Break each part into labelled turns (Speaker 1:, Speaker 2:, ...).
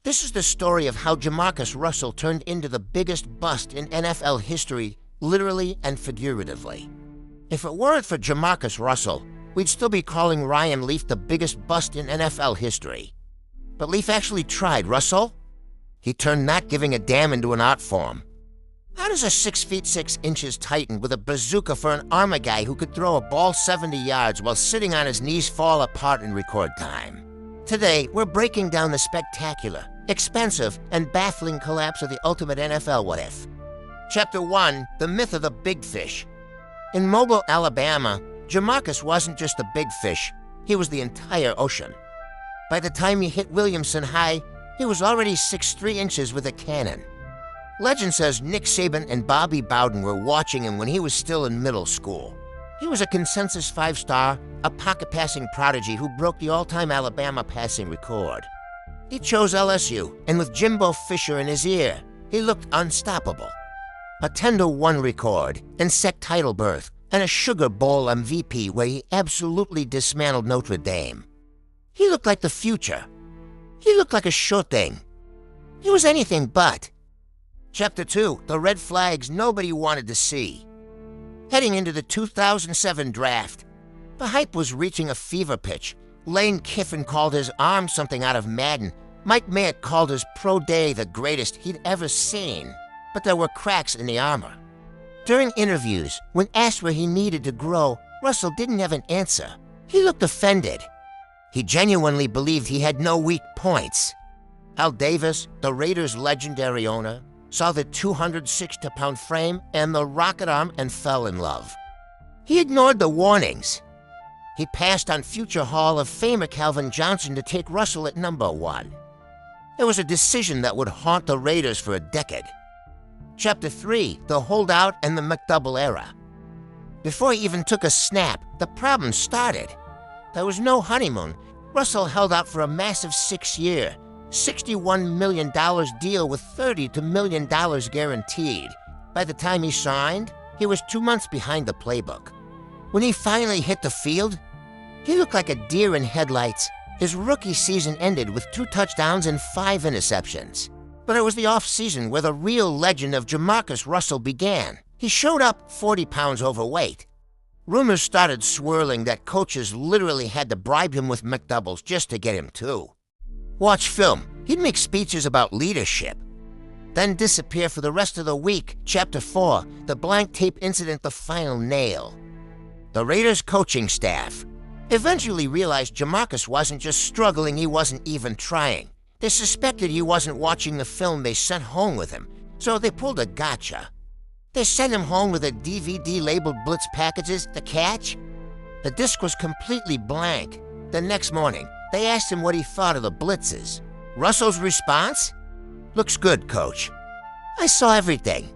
Speaker 1: This is the story of how JaMarcus Russell turned into the biggest bust in NFL history, literally and figuratively. If it weren't for JaMarcus Russell, we'd still be calling Ryan Leaf the biggest bust in NFL history. But Leaf actually tried Russell. He turned not giving a damn into an art form. How does a 6 feet 6 inches Titan with a bazooka for an armor guy who could throw a ball 70 yards while sitting on his knees fall apart in record time? Today, we're breaking down the spectacular, expensive, and baffling collapse of the ultimate NFL what-if. Chapter 1, The Myth of the Big Fish. In Mobile, Alabama, JaMarcus wasn't just the big fish, he was the entire ocean. By the time he hit Williamson High, he was already 6'3" inches with a cannon. Legend says Nick Saban and Bobby Bowden were watching him when he was still in middle school. He was a consensus 5-star, a pocket-passing prodigy who broke the all-time Alabama passing record. He chose LSU, and with Jimbo Fisher in his ear, he looked unstoppable. A 10-1 record, and SEC title berth, and a Sugar Bowl MVP where he absolutely dismantled Notre Dame. He looked like the future. He looked like a sure thing. He was anything but. Chapter 2, The Red Flags Nobody Wanted to See. Heading into the 2007 draft, the hype was reaching a fever pitch. Lane Kiffin called his arm something out of Madden. Mike Mayock called his pro day the greatest he'd ever seen. But there were cracks in the armor. During interviews, when asked where he needed to grow, Russell didn't have an answer. He looked offended. He genuinely believed he had no weak points. Al Davis, the Raiders' legendary owner, saw the 260-pound frame and the rocket arm and fell in love. He ignored the warnings. He passed on future Hall of Famer Calvin Johnson to take Russell at number 1. It was a decision that would haunt the Raiders for a decade. Chapter 3, The Holdout and the McDouble Era. Before he even took a snap, the problem started. There was no honeymoon. Russell held out for a massive 6-year, $61 million deal with $32 million guaranteed. By the time he signed, he was 2 months behind the playbook. When he finally hit the field, he looked like a deer in headlights. His rookie season ended with 2 touchdowns and 5 interceptions. But it was the off-season where the real legend of JaMarcus Russell began. He showed up 40 pounds overweight. Rumors started swirling that coaches literally had to bribe him with McDoubles just to get him too. Watch film. He'd make speeches about leadership. Then disappear for the rest of the week. Chapter 4, The Blank Tape Incident, The Final Nail. The Raiders' coaching staff eventually realized JaMarcus wasn't just struggling, he wasn't even trying. They suspected he wasn't watching the film they sent home with him, so they pulled a gotcha. They sent him home with a DVD labeled Blitz packages. The catch? The disc was completely blank. The next morning, they asked him what he thought of the blitzes. Russell's response? "Looks good, coach. I saw everything."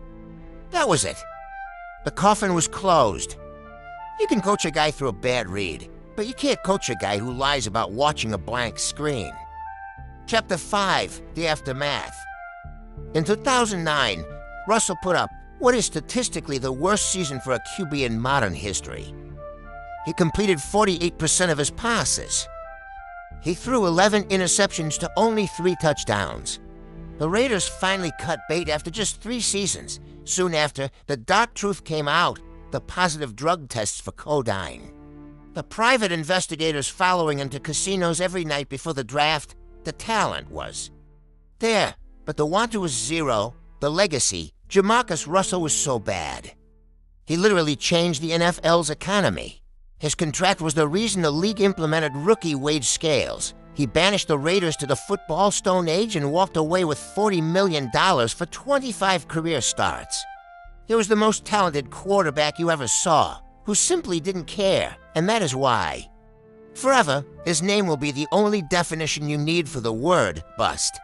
Speaker 1: That was it. The coffin was closed. You can coach a guy through a bad read, but you can't coach a guy who lies about watching a blank screen. Chapter 5, The Aftermath. In 2009, Russell put up what is statistically the worst season for a QB in modern history. He completed 48% of his passes. He threw 11 interceptions to only 3 touchdowns. The Raiders finally cut bait after just 3 seasons. Soon after, the dark truth came out, the positive drug tests for codeine. The private investigators following him to casinos every night before the draft, the talent was there, but the want was zero. The legacy, JaMarcus Russell was so bad. He literally changed the NFL's economy. His contract was the reason the league implemented rookie wage scales. He banished the Raiders to the football Stone Age and walked away with $40 million for 25 career starts. He was the most talented quarterback you ever saw, who simply didn't care, and that is why. Forever, his name will be the only definition you need for the word bust.